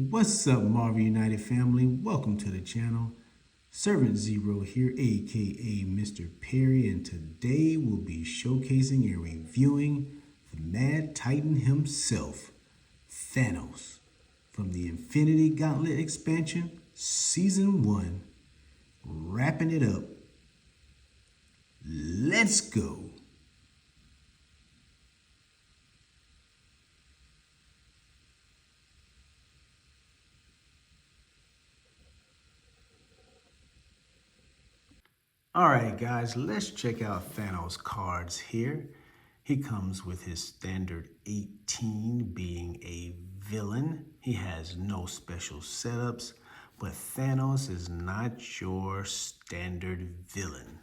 What's up, Marvel United family? Welcome to the channel. Servant Zero here, aka Mr. Perry, and today we'll be showcasing and reviewing the Mad Titan himself, Thanos, from the Infinity Gauntlet expansion, Season 1. Wrapping it up. Let's go. Alright guys, let's check out Thanos cards here. He comes with his standard 18 being a villain. He has no special setups, but Thanos is not your standard villain.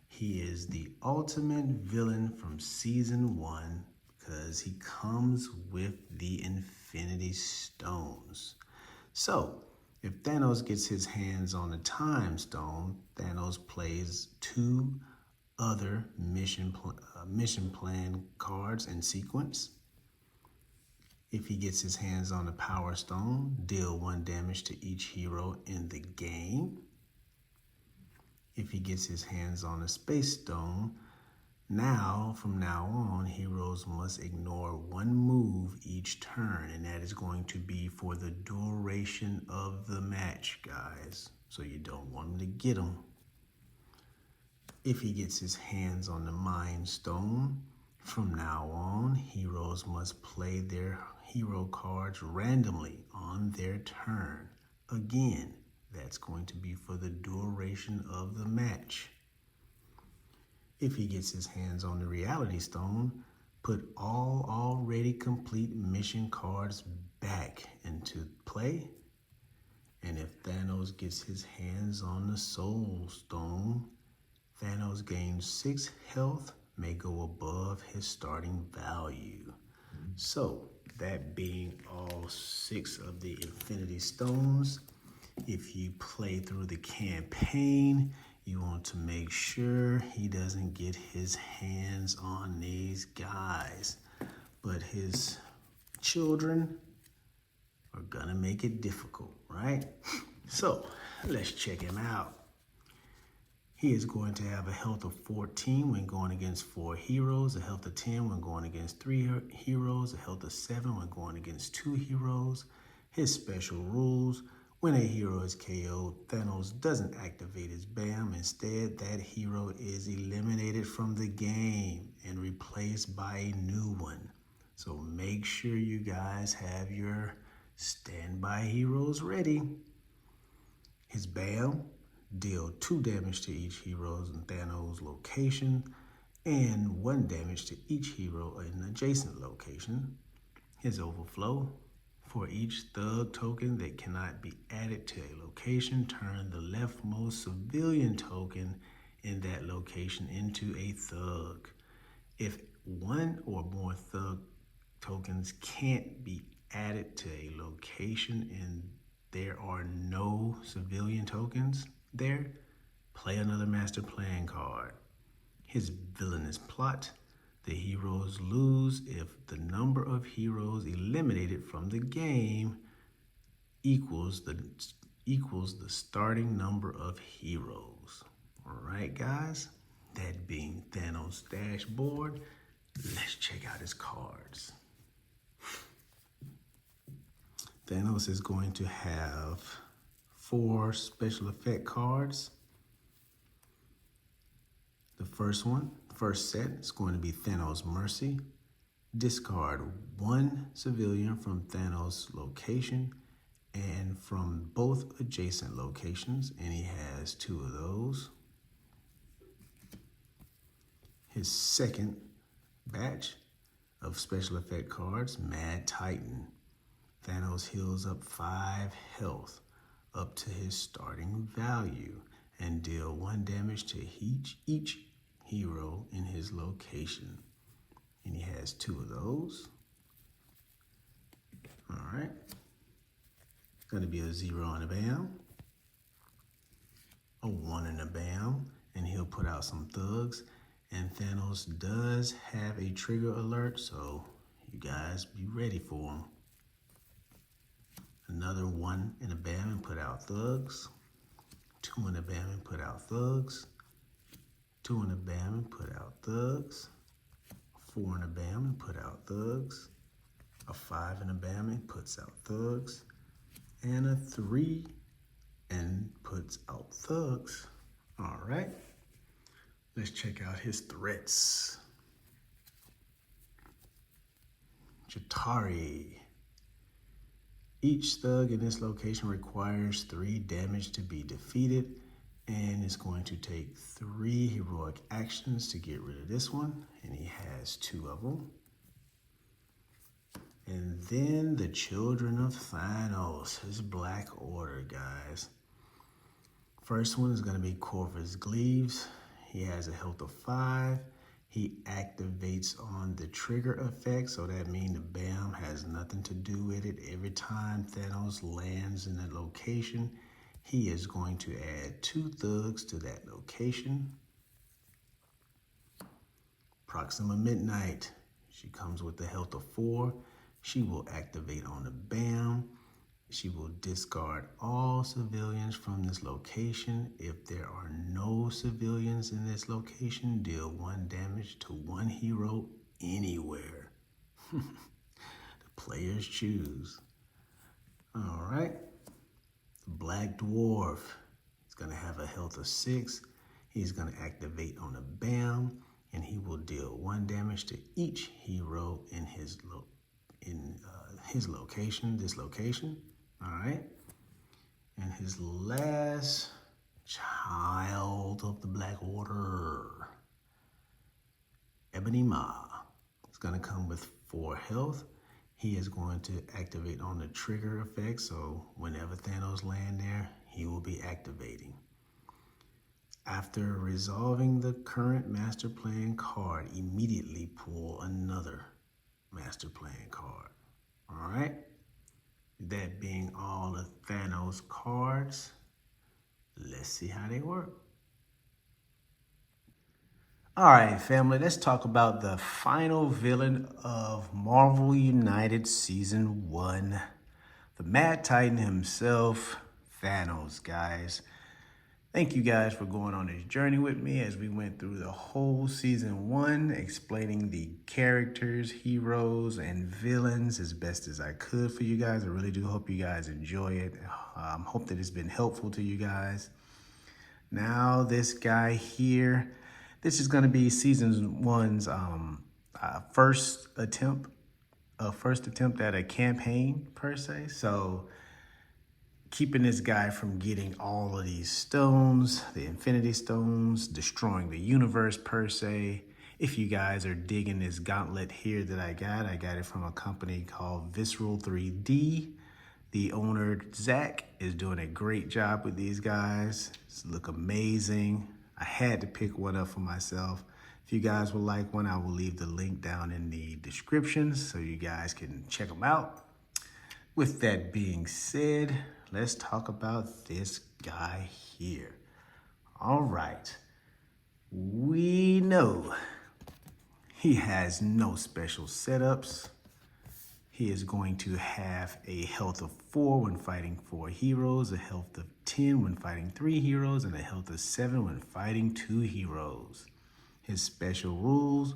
He is the ultimate villain from Season 1 because he comes with the Infinity Stones. So, if Thanos gets his hands on the Time Stone, Thanos plays two other mission plan cards in sequence. If he gets his hands on the Power Stone, deal 1 damage to each hero in the game. If he gets his hands on the Space Stone, from now on, heroes must ignore 1 move each turn, and that is going to be for the duration of the match, guys. So you don't want him to get them. If he gets his hands on the Mind Stone, from now on, heroes must play their hero cards randomly on their turn. Again, that's going to be for the duration of the match. If he gets his hands on the Reality Stone, put all already complete mission cards back into play. And if Thanos gets his hands on the Soul Stone, Thanos gains 6 health, may go above his starting value. So, that being all 6 of the Infinity Stones, if you play through the campaign, you want to make sure he doesn't get his hands on these guys. But his children are gonna make it difficult, right? So, let's check him out. He is going to have a health of 14 when going against 4 heroes, a health of 10 when going against 3 heroes, a health of 7 when going against 2 heroes. His special rules: when a hero is KO'd, Thanos doesn't activate his BAM. Instead, that hero is eliminated from the game and replaced by a new one. So make sure you guys have your standby heroes ready. His BAM: deal 2 damage to each hero in Thanos' location and 1 damage to each hero in an adjacent location. His overflow: for each thug token that cannot be added to a location, turn the leftmost civilian token in that location into a thug. If 1 or more thug tokens can't be added to a location and there are no civilian tokens there, play another master plan card. His villainous plot: the heroes lose if the number of heroes eliminated from the game equals the starting number of heroes. All right, guys, that being Thanos' dashboard, let's check out his cards. Thanos is going to have 4 special effect cards. The first set is going to be Thanos' Mercy. Discard 1 civilian from Thanos' location and from both adjacent locations, and he has 2 of those. His second batch of special effect cards, Mad Titan. Thanos heals up 5 health up to his starting value and deal 1 damage to each hero in his location. And he has 2 of those. All right. It's going to be a 0 on the BAM, a 1 in the BAM, and he'll put out some thugs. And Thanos does have a trigger alert, so you guys be ready for him. Another another 1 in a bam and put out thugs. 2 in a bam and put out thugs. 2 in a bam and put out thugs. 4 in a bam and put out thugs. A 5 in a bam and puts out thugs. And a 3 and puts out thugs. All right. Let's check out his threats. Jatari. Each thug in this location requires 3 damage to be defeated, and it's going to take 3 heroic actions to get rid of this one, and he has 2 of them. And then the Children of Thanos, his Black Order, guys. First one is going to be Corvus Glaives. He has a health of 5. He activates on the trigger effect, so that means the BAM has nothing to do with it. Every time Thanos lands in a location, he is going to add 2 thugs to that location. Proxima Midnight. She comes with a health of 4. She will activate on the BAM. She will discard all civilians from this location. If there are no civilians in this location, deal 1 damage to 1 hero anywhere. The players choose. All right. The Black Dwarf is going to have a health of 6. He's going to activate on the BAM, and he will deal 1 damage to each hero in his location, this location. All right. And his last child of the Black Order, Ebony Ma, is going to come with 4 health. He is going to activate on the trigger effect, so whenever Thanos land there, he will be activating. After resolving the current master plan card, immediately pull another master plan card. All right. That being all the Thanos cards, let's see how they work. All right, family, let's talk about the final villain of Marvel United Season 1, the Mad Titan himself, Thanos, guys. Thank you guys for going on this journey with me as we went through the whole Season 1, explaining the characters, heroes, and villains as best as I could for you guys. I really do hope you guys enjoy it. Hope that it's been helpful to you guys. Now, this guy here, this is going to be Season 1's first attempt at a campaign, per se. So, keeping this guy from getting all of these stones, the Infinity Stones, destroying the universe per se. If you guys are digging this gauntlet here that I got it from a company called Visceral 3D. The owner, Zach, is doing a great job with these guys. It's look amazing. I had to pick one up for myself. If you guys would like one, I will leave the link down in the description so you guys can check them out. With that being said, let's talk about this guy here. All right. We know he has no special setups. He is going to have a health of 4 when fighting 4 heroes, a health of 10 when fighting 3 heroes, and a health of 7 when fighting 2 heroes. His special rules: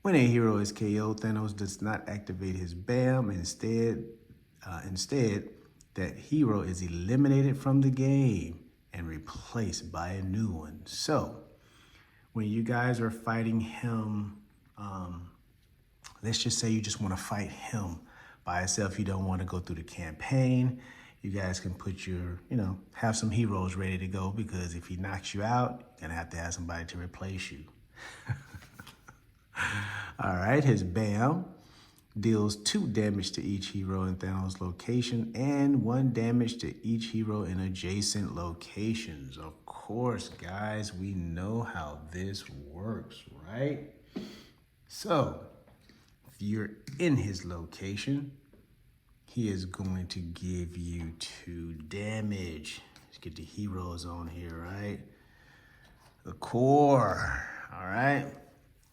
when a hero is KO'd, Thanos does not activate his BAM. Instead, that hero is eliminated from the game and replaced by a new one. So, when you guys are fighting him, let's just say you just want to fight him by yourself. You don't want to go through the campaign. You guys can put your, have some heroes ready to go, because if he knocks you out, you're going to have somebody to replace you. All right, his BAM deals 2 damage to each hero in Thanos' location and 1 damage to each hero in adjacent locations. Of course, guys, we know how this works, right? So, if you're in his location, he is going to give you 2 damage. Let's get the heroes on here, right? The core, all right?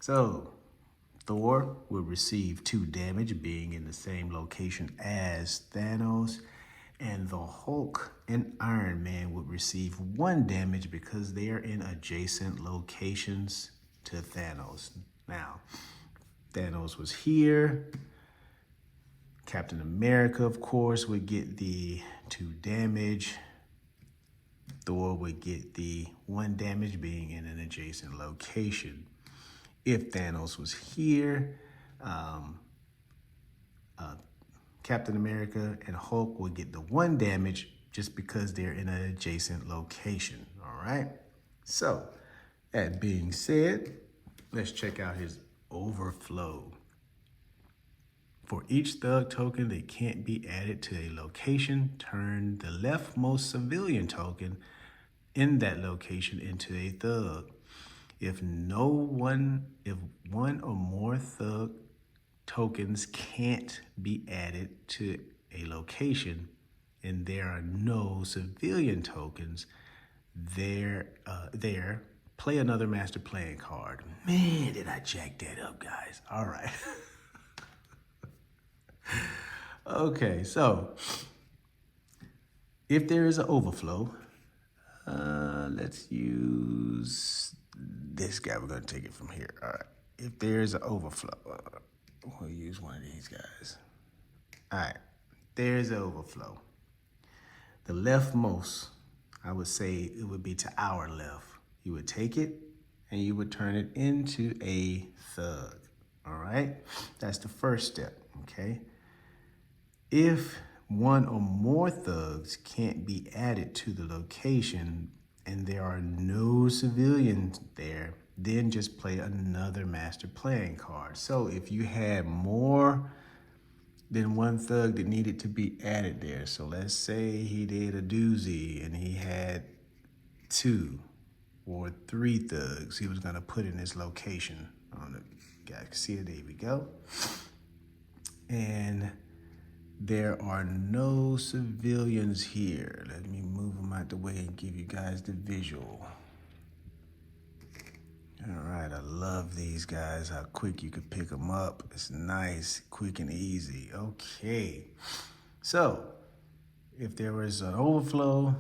So, Thor will receive 2 damage being in the same location as Thanos. And the Hulk and Iron Man would receive 1 damage because they are in adjacent locations to Thanos. Now, Thanos was here. Captain America, of course, would get the 2 damage. Thor would get the 1 damage being in an adjacent location. If Thanos was here, Captain America and Hulk would get the 1 damage just because they're in an adjacent location, all right? So, that being said, let's check out his overflow. For each thug token that can't be added to a location, turn the leftmost civilian token in that location into a thug. If one or more thug tokens can't be added to a location and there are no civilian tokens there, play another master playing card. Man, did I jack that up, guys. All right. Okay, so if there is an overflow, let's use this guy. We're going to take it from here. All right. If there's an overflow, we'll use one of these guys. All right. There's an overflow. The leftmost, I would say it would be to our left. You would take it and you would turn it into a thug. All right. That's the first step. Okay. If 1 or more thugs can't be added to the location and there are no civilians there, then just play another master playing card. So if you had more than 1 thug that needed to be added there, so let's say he did a doozy and he had 2 or 3 thugs he was going to put in this location. On the guys can see it. There we go. And there are no civilians here. Let me move them out the way and give you guys the visual. All right, I love these guys, how quick you can pick them up. It's nice, quick and easy. Okay, so if there was an overflow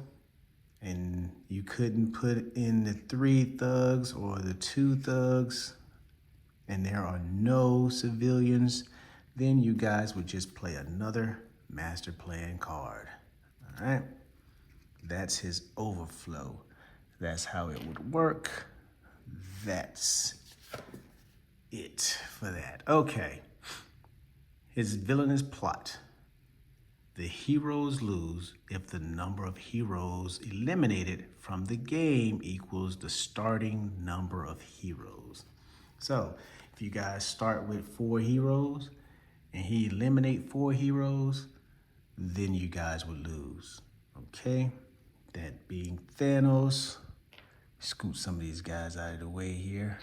and you couldn't put in the 3 thugs or the 2 thugs and there are no civilians, then you guys would just play another master playing card. All right, that's his overflow. That's how it would work. That's it for that. Okay, his villainous plot. The heroes lose if the number of heroes eliminated from the game equals the starting number of heroes. So if you guys start with 4 heroes and he eliminate 4 heroes, then you guys would lose. Okay, that being Thanos. Scoot some of these guys out of the way here.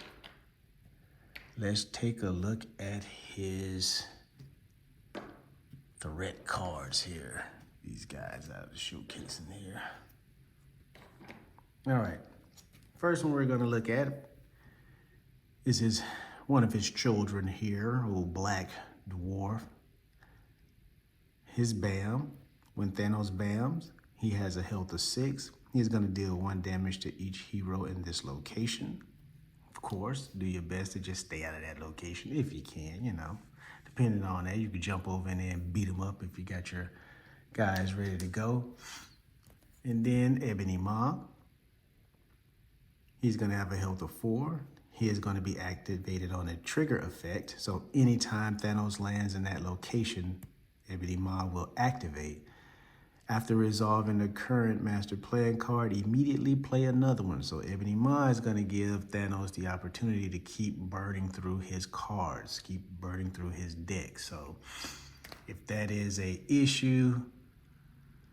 Let's take a look at his threat cards here. These guys out of the showcase in here. All right, first one we're gonna look at is one of his children here, old black dwarf. His bam, when Thanos bams, he has a health of 6. He's gonna deal 1 damage to each hero in this location. Of course, do your best to just stay out of that location if you can, you know. Depending on that, you could jump over in there and beat him up if you got your guys ready to go. And then Ebony Maw. He's gonna have a health of 4. He is gonna be activated on a trigger effect. So anytime Thanos lands in that location, Ebony Maw will activate. After resolving the current master playing card, immediately play another one. So Ebony Maw is going to give Thanos the opportunity to keep burning through his cards, keep burning through his deck. So if that is a issue,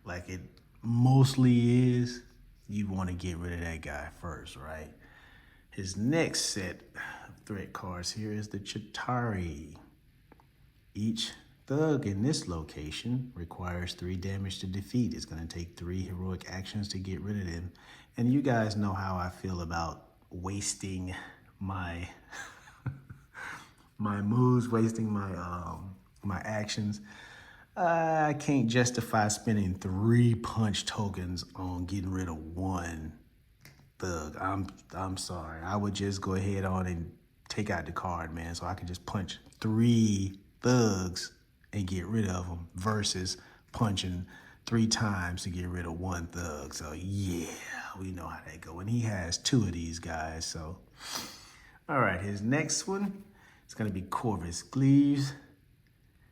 like it mostly is, you want to get rid of that guy first, right? His next set of threat cards here is the Chitauri. Each thug in this location requires 3 damage to defeat. It's going to take 3 heroic actions to get rid of them. And you guys know how I feel about wasting my my moves, wasting my my actions. I can't justify spending 3 punch tokens on getting rid of 1 thug. I'm sorry. I would just go ahead on and take out the card, man, so I can just punch 3 thugs and get rid of them versus punching 3 times to get rid of 1 thug. So yeah, we know how that go. And he has 2 of these guys. So all right, his next one is gonna be Corvus Gleaves.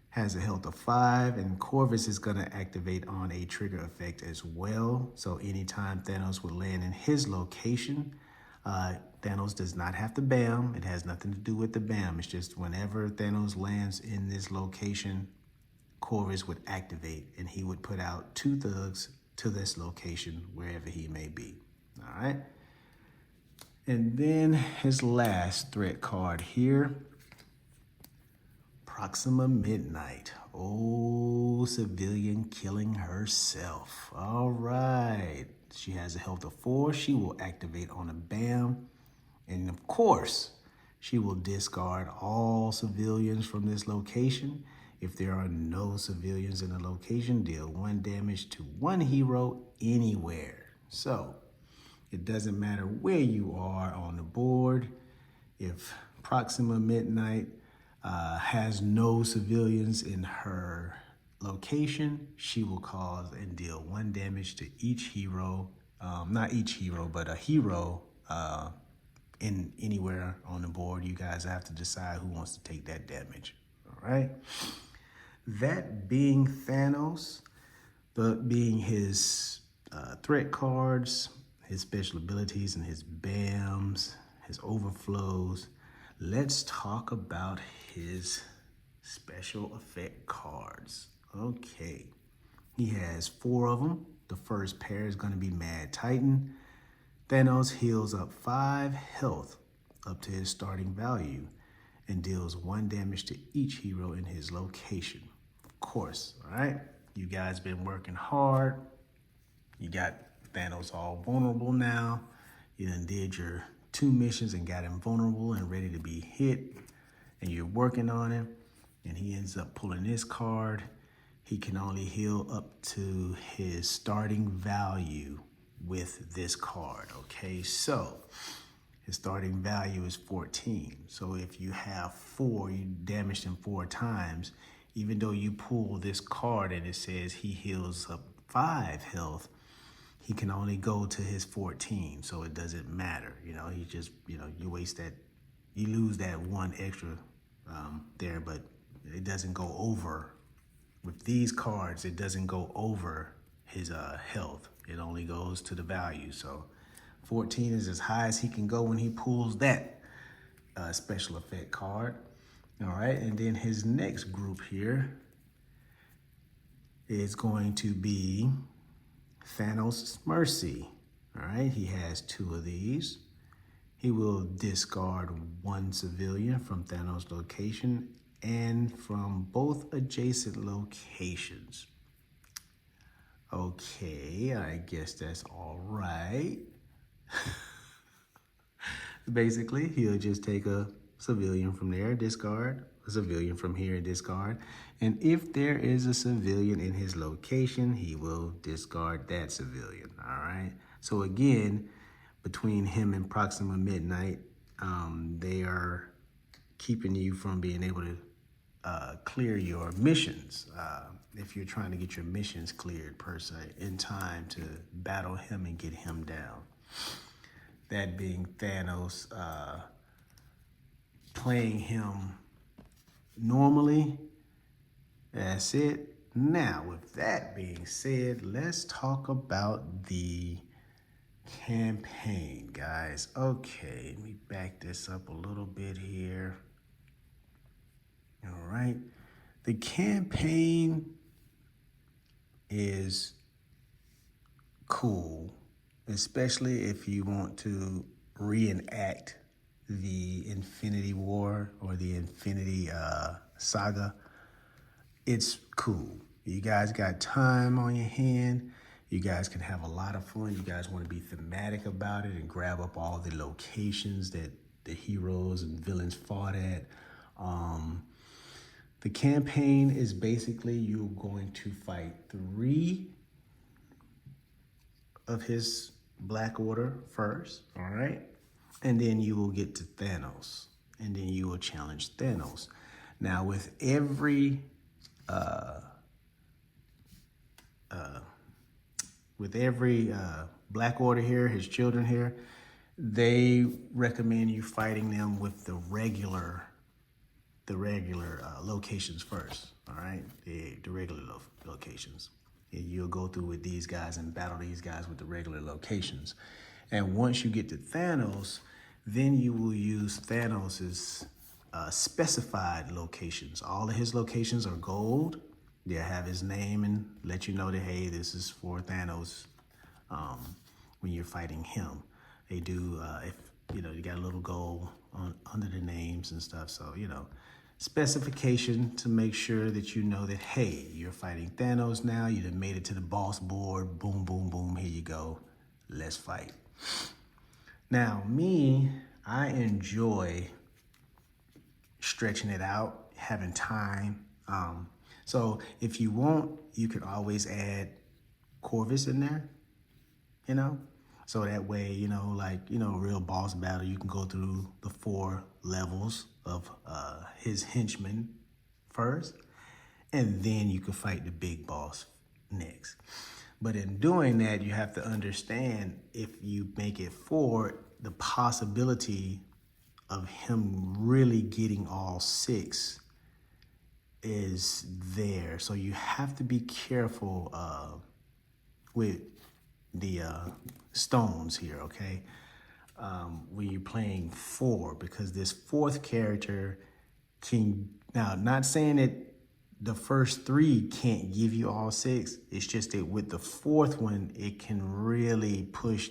Has a health of 5, and Corvus is going to activate on a trigger effect as well. So anytime Thanos would land in his location, Thanos does not have to bam. It has nothing to do with the bam. It's just whenever Thanos lands in this location, Corvus would activate, and he would put out 2 thugs to this location, wherever he may be. All right. And then his last threat card here, Proxima Midnight. Oh, civilian killing herself. All right. She has a health of 4. She will activate on a bam. And of course, she will discard all civilians from this location. If there are no civilians in the location, deal 1 damage to 1 hero anywhere. So it doesn't matter where you are on the board. If Proxima Midnight has no civilians in her location, she will cause and deal 1 damage to each hero, not each hero, but a hero in anywhere on the board. You guys have to decide who wants to take that damage. All right. That being Thanos, but being his threat cards, his special abilities, and his BAMs, his overflows, let's talk about his special effect cards. Okay. He has 4 of them. The first pair is going to be Mad Titan. Thanos heals up 5 health up to his starting value and deals 1 damage to each hero in his location. Of course, all right? You guys been working hard. You got Thanos all vulnerable now. You done did your 2 missions and got him vulnerable and ready to be hit. And you're working on him. And he ends up pulling this card. He can only heal up to his starting value with this card, okay? So his starting value is 14. So if you have 4, you damaged him 4 times, even though you pull this card and it says he heals up 5 health, he can only go to his 14. So it doesn't matter, he just, you waste that, you lose that 1 extra there, but it doesn't go over. With these cards, it doesn't go over his health. It only goes to the value. So 14 is as high as he can go when he pulls that special effect card. All right, and then his next group here is going to be Thanos' Mercy. All right, he has 2 of these. He will discard 1 civilian from Thanos' location and from both adjacent locations. Okay, I guess that's all right. Basically, he'll just take a civilian from there, discard, a civilian from here, discard. And if there is a civilian in his location, he will discard that civilian, all right? So again, between him and Proxima Midnight, they are keeping you from being able to clear your missions, if you're trying to get your missions cleared per se in time to battle him and get him down. That being Thanos playing him normally. That's it. Now, with that being said, let's talk about the campaign, guys. Okay, let me back this up a little bit here. All right. The campaign is cool, especially if you want to reenact the Infinity War or the Infinity Saga. It's cool. You guys got time on your hand. You guys can have a lot of fun. You guys want to be thematic about it and grab up all the locations that the heroes and villains fought at. The campaign is basically you're going to fight 3 of his Black Order first, all right? And then you will get to Thanos, and then you will challenge Thanos. Now, with every Black Order here, his children here, they recommend you fighting them with the regular locations first, all right? The regular locations. And you'll go through with these guys and battle these guys with the regular locations. And once you get to Thanos, then you will use Thanos's specified locations. All of his locations are gold. They'll have his name and let you know that, hey, this is for Thanos when you're fighting him. They do, if you know, you got a little gold under the names and stuff. So, you know, specification to make sure that you know that, hey, you're fighting Thanos now. You done made it to the boss board. Boom, boom, boom. Here you go. Let's fight. Now, me, I enjoy stretching it out, having time. So if you want, you can always add Corvus in there, you know? So that way, you know, like, you know, real boss battle, you can go through the 4 levels of his henchmen first, and then you can fight the big boss next. But in doing that, you have to understand, if you make it 4, the possibility of him really getting all 6 is there. So you have to be careful with the stones here, okay? When you're playing 4, because this 4th character can, now not saying that the first 3 can't give you all 6, it's just that with the 4th one, it can really push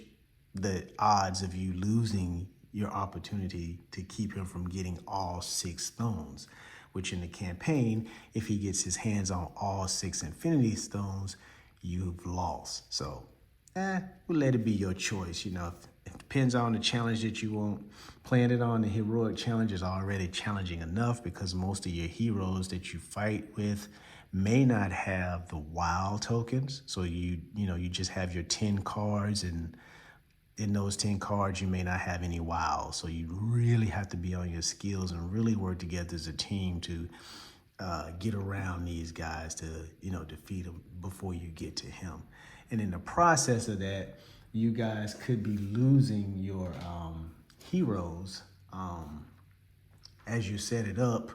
the odds of you losing your opportunity to keep him from getting all 6 stones, which in the campaign, if he gets his hands on all 6 Infinity Stones, you've lost. So, we'll let it be your choice. You know, it depends on the challenge that you want. Playing it on the heroic challenge is already challenging enough, because most of your heroes that you fight with may not have the wild tokens. So you just have your 10 cards, and in those 10 cards, you may not have any wild. So you really have to be on your skills and really work together as a team to get around these guys to, you know, defeat them before you get to him. And in the process of that, you guys could be losing your heroes. As you set it up,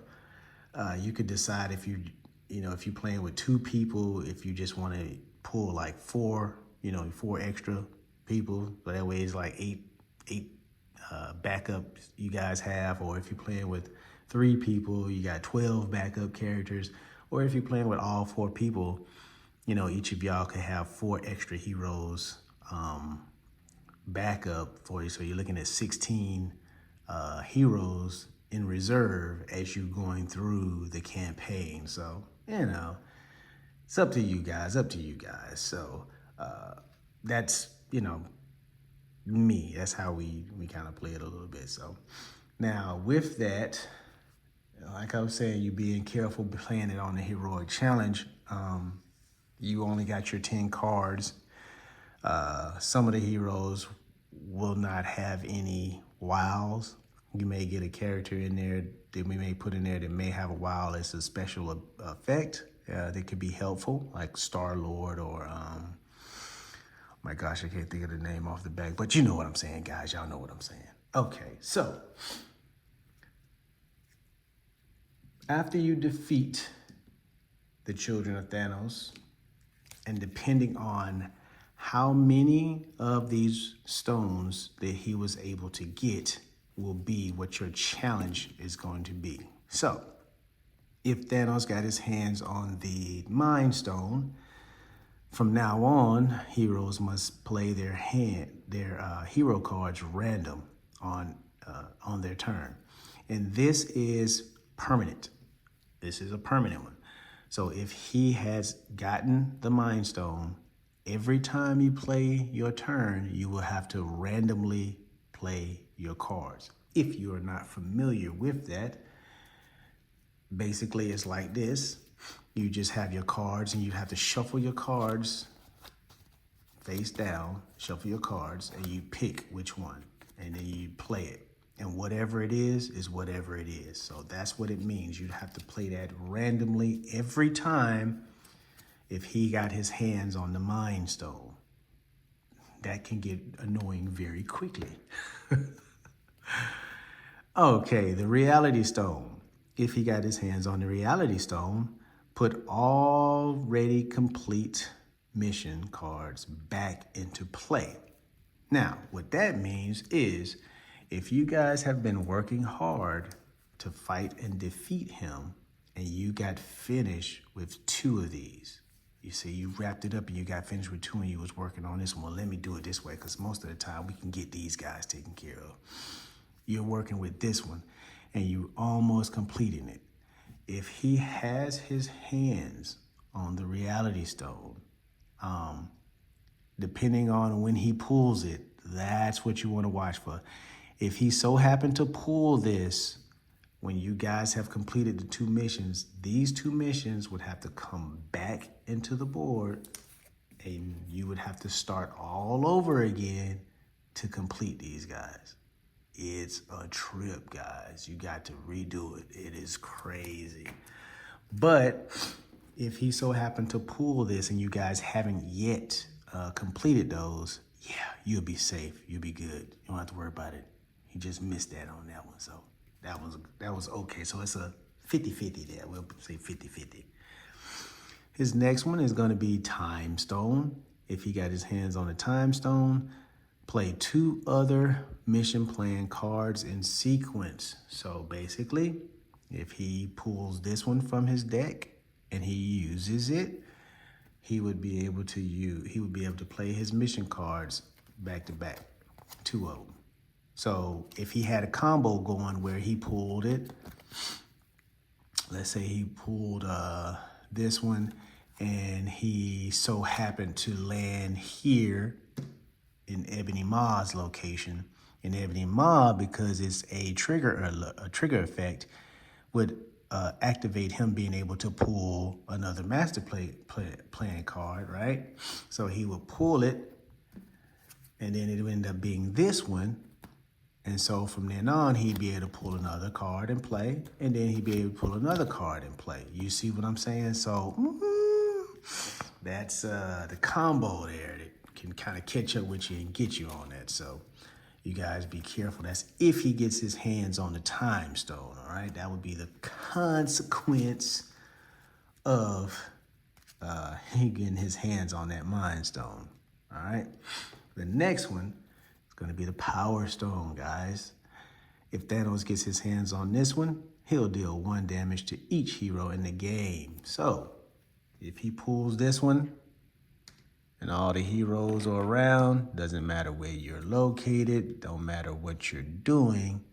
you could decide if if you're playing with 2 people, if you just want to pull like 4 extra people, so that way it's like 8 backups you guys have. Or if you're playing with 3 people, you got 12 backup characters. Or if you're playing with all 4 people, you know, each of y'all could have 4 extra heroes backup for you. So you're looking at 16 heroes in reserve as you're going through the campaign. So, you know, it's up to you guys, So that's, you know, me. That's how we kind of play it a little bit. So now with that, like I was saying, you being careful playing it on the heroic challenge. You only got your 10 cards. Some of the heroes will not have any wilds. You may get a character in there that we may put in there that may have a wild as a special effect that could be helpful, like Star-Lord or, my gosh, I can't think of the name off the back, but you know what I'm saying, guys. Y'all know what I'm saying. Okay, so after you defeat the children of Thanos, and depending on how many of these stones that he was able to get will be what your challenge is going to be. So if Thanos got his hands on the Mind Stone, from now on, heroes must play their hero cards random on their turn. And this is permanent. This is a permanent one. So if he has gotten the Mind Stone, every time you play your turn, you will have to randomly play your cards. If you are not familiar with that, Basically, it's like this. You just have your cards and you have to shuffle your cards face down, shuffle your cards, and you pick which one, and then you play it. And whatever it is whatever it is. So that's what it means. You'd have to play that randomly every time if he got his hands on the Mind Stone. That can get annoying very quickly. Okay, the Reality Stone. If he got his hands on the Reality Stone, put already complete mission cards back into play. Now, what that means is if you guys have been working hard to fight and defeat him and you got finished with 2 of these, you see, you wrapped it up and you got finished with 2 and you was working on this one. Well, let me do it this way because most of the time we can get these guys taken care of. You're working with this one and you almost completing it. If he has his hands on the Reality Stone, depending on when he pulls it, that's what you want to watch for. If he so happened to pull this when you guys have completed the 2 missions, these 2 missions would have to come back into the board and you would have to start all over again to complete these guys. It's a trip, guys. You got to redo it. It is crazy. But if he so happened to pull this and you guys haven't yet completed those, yeah, you'll be safe. You'll be good. You don't have to worry about it. He just missed that on that one. So that was okay. So it's a 50-50 there. We'll say 50-50. His next one is going to be Time Stone. If he got his hands on a Time Stone, play 2 other mission plan cards in sequence. So basically, if he pulls this one from his deck and he uses it, he would be able to play his mission cards back to back, 2 of them. So if he had a combo going where he pulled it, let's say he pulled this one and he so happened to land here in Ebony Maw's location. In Ebony Maw, because it's a trigger effect, would activate him being able to pull another master plan card, right? So he would pull it, and then it would end up being this one. And so from then on, he'd be able to pull another card and play, and then he'd be able to pull another card and play. You see what I'm saying? So that's the combo there that can kind of catch up with you and get you on that. So you guys be careful. That's if he gets his hands on the Time Stone, all right? That would be the consequence of he getting his hands on that Mind Stone, all right? The next one is going to be the Power Stone, guys. If Thanos gets his hands on this one, he'll deal 1 damage to each hero in the game. So if he pulls this one, and all the heroes are around, doesn't matter where you're located, don't matter what you're doing.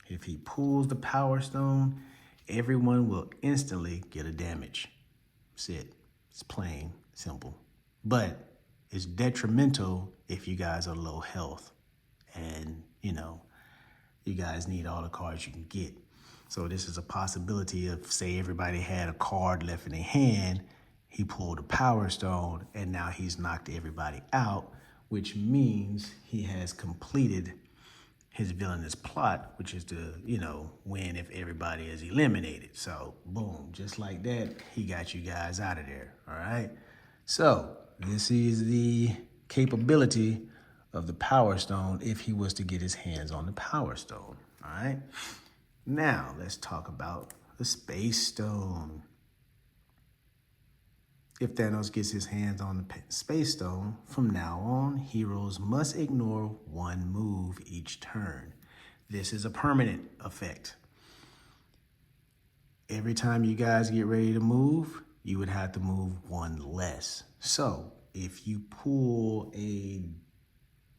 If he pulls the Power Stone, everyone will instantly get a damage. That's it. It's plain, simple. But it's detrimental if you guys are low health and, you guys need all the cards you can get. So this is a possibility of, say, everybody had a card left in their hand, he pulled a Power Stone, and now he's knocked everybody out, which means he has completed his villainous plot, which is to, win if everybody is eliminated. So, boom, just like that, he got you guys out of there, all right? So, this is the capability of the Power Stone if he was to get his hands on the Power Stone, all right? Now, let's talk about the Space Stone. If Thanos gets his hands on the Space Stone, from now on, heroes must ignore 1 move each turn. This is a permanent effect. Every time you guys get ready to move, you would have to move 1 less. So if you pull a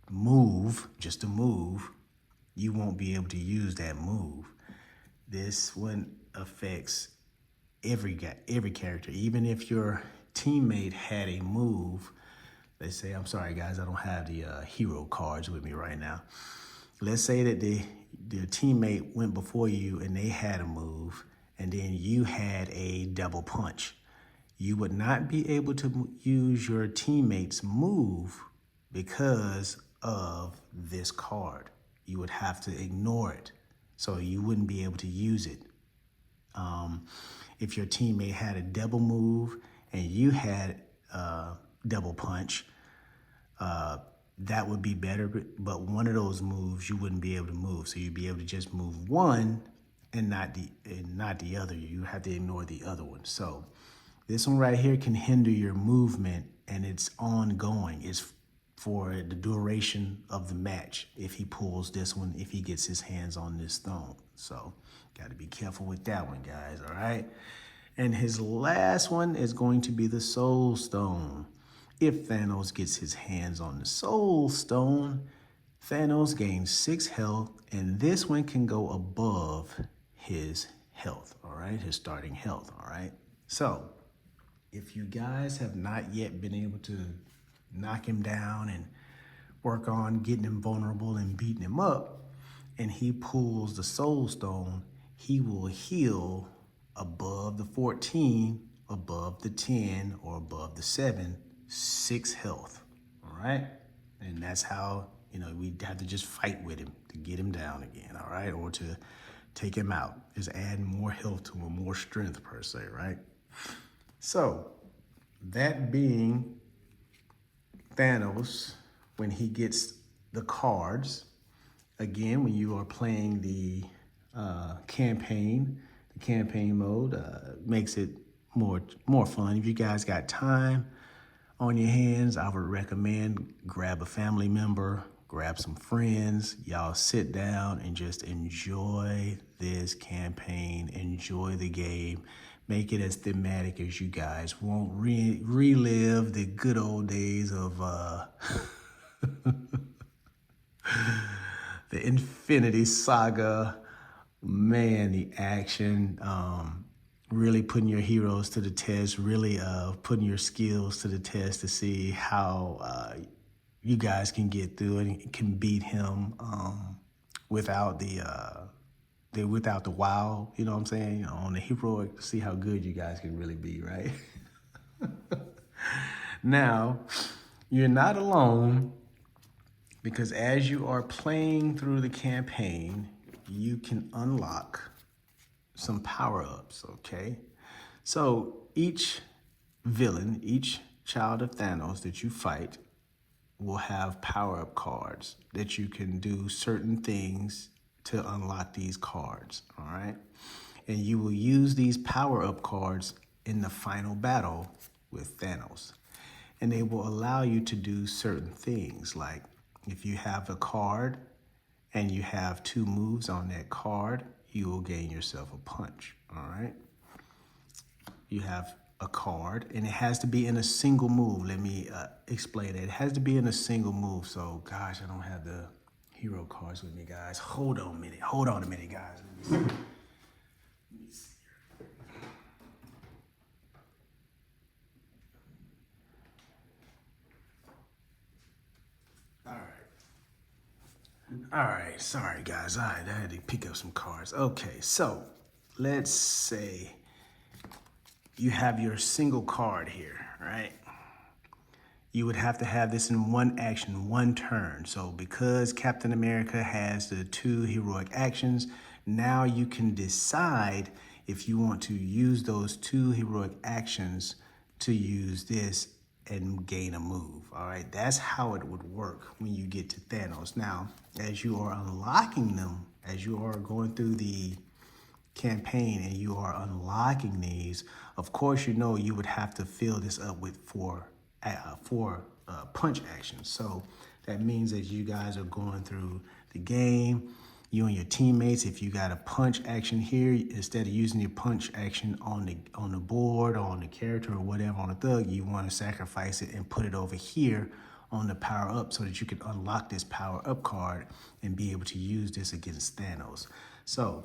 move, just a move, you won't be able to use that move. This one affects every character, even if your teammate had a move. Let's say, I'm sorry guys, I don't have the hero cards with me right now. Let's say that the teammate went before you and they had a move and then you had a double punch. You would not be able to use your teammate's move because of this card. You would have to ignore it, so you wouldn't be able to use it. If your teammate had a double move and you had double punch, that would be better, but one of those moves you wouldn't be able to move. So you'd be able to just move one and not the other. You have to ignore the other one. So this one right here can hinder your movement, and it's ongoing. It's for the duration of the match if he pulls this one, if he gets his hands on this stone. So got to be careful with that one, guys, all right? And his last one is going to be the Soul Stone. If Thanos gets his hands on the Soul Stone, Thanos gains 6 health, and this one can go above his health, all right? His starting health, all right? So if you guys have not yet been able to knock him down and work on getting him vulnerable and beating him up, and he pulls the Soul Stone, he will heal above the 14, above the 10, or above the 7, 6 health, all right? And that's how, we have to just fight with him to get him down again, all right? Or to take him out, just add more health to him, more strength per se, right? So that being Thanos, when he gets the cards, again, when you are playing the campaign mode makes it more fun. If you guys got time on your hands, I would recommend grab a family member, grab some friends, y'all sit down and just enjoy this campaign, enjoy the game. Make it as thematic as you guys won't relive the good old days of the Infinity Saga. Man, the action, really putting your heroes to the test, really putting your skills to the test to see how you guys can get through it and can beat him without the wow, you know what I'm saying? On the heroic, see how good you guys can really be, right? Now, you're not alone, because as you are playing through the campaign, you can unlock some power-ups, okay? So each villain, each child of Thanos that you fight will have power-up cards that you can do certain things to unlock these cards, all right? And you will use these power-up cards in the final battle with Thanos. And they will allow you to do certain things, like if you have a card and you have 2 moves on that card, you will gain yourself a punch, all right? You have a card, and it has to be in a single move. Let me explain it. It has to be in a single move. So, gosh, I don't have the hero cards with me, guys. Hold on a minute, guys. Let me see. All right, sorry guys, I had to pick up some cards. Okay, so let's say you have your single card here, right? You would have to have this in one action, one turn. So because Captain America has the 2 heroic actions, now you can decide if you want to use those 2 heroic actions to use this and gain a move, all right? That's how it would work when you get to Thanos. Now, as you are unlocking them, as you are going through the campaign and you are unlocking these, of course, you would have to fill this up with 4 punch actions. So that means that you guys are going through the game, you and your teammates, if you got a punch action here, instead of using your punch action on the board or on the character or whatever on the thug, you want to sacrifice it and put it over here on the power up so that you can unlock this power up card and be able to use this against Thanos. So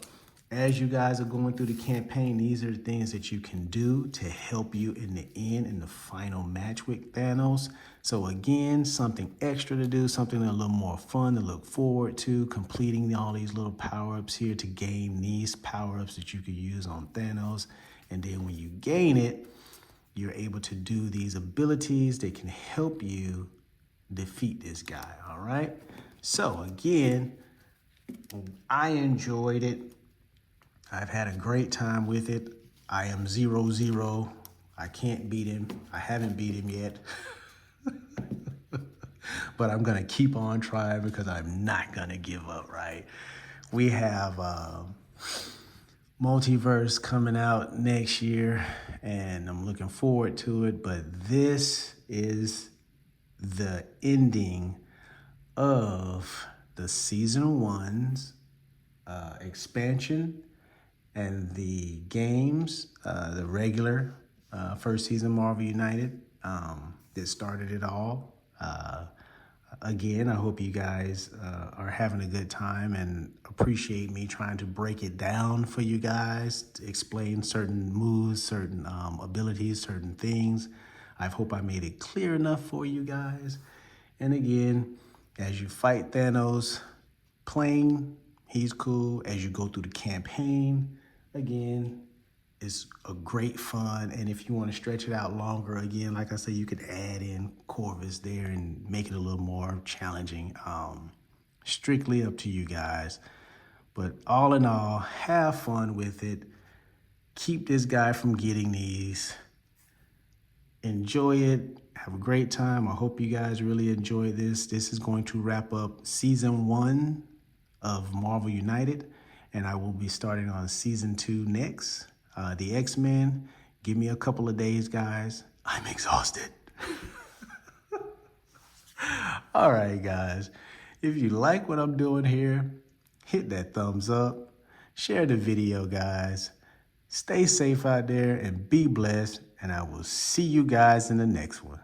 As you guys are going through the campaign, these are the things that you can do to help you in the end, in the final match with Thanos. So again, something extra to do, something a little more fun to look forward to, completing all these little power-ups here to gain these power-ups that you could use on Thanos. And then when you gain it, you're able to do these abilities that can help you defeat this guy, all right? So again, I enjoyed it. I've had a great time with it. I am 0-0. I can't beat him. I haven't beat him yet. But I'm gonna keep on trying because I'm not gonna give up, right? We have Multiverse coming out next year and I'm looking forward to it, but this is the ending of the season 1's expansion and the games, the regular first season Marvel United that started it all. Again, I hope you guys are having a good time and appreciate me trying to break it down for you guys, to explain certain moves, certain abilities, certain things. I hope I made it clear enough for you guys. And again, as you fight Thanos, playing, he's cool. As you go through the campaign, again, it's a great fun. And if you want to stretch it out longer, again, like I said, you could add in Corvus there and make it a little more challenging. Strictly up to you guys. But all in all, have fun with it. Keep this guy from getting these. Enjoy it. Have a great time. I hope you guys really enjoy this. This is going to wrap up season 1 of Marvel United, and I will be starting on season 2 next. The X-Men, give me a couple of days, guys. I'm exhausted. All right, guys. If you like what I'm doing here, hit that thumbs up. Share the video, guys. Stay safe out there and be blessed, and I will see you guys in the next one.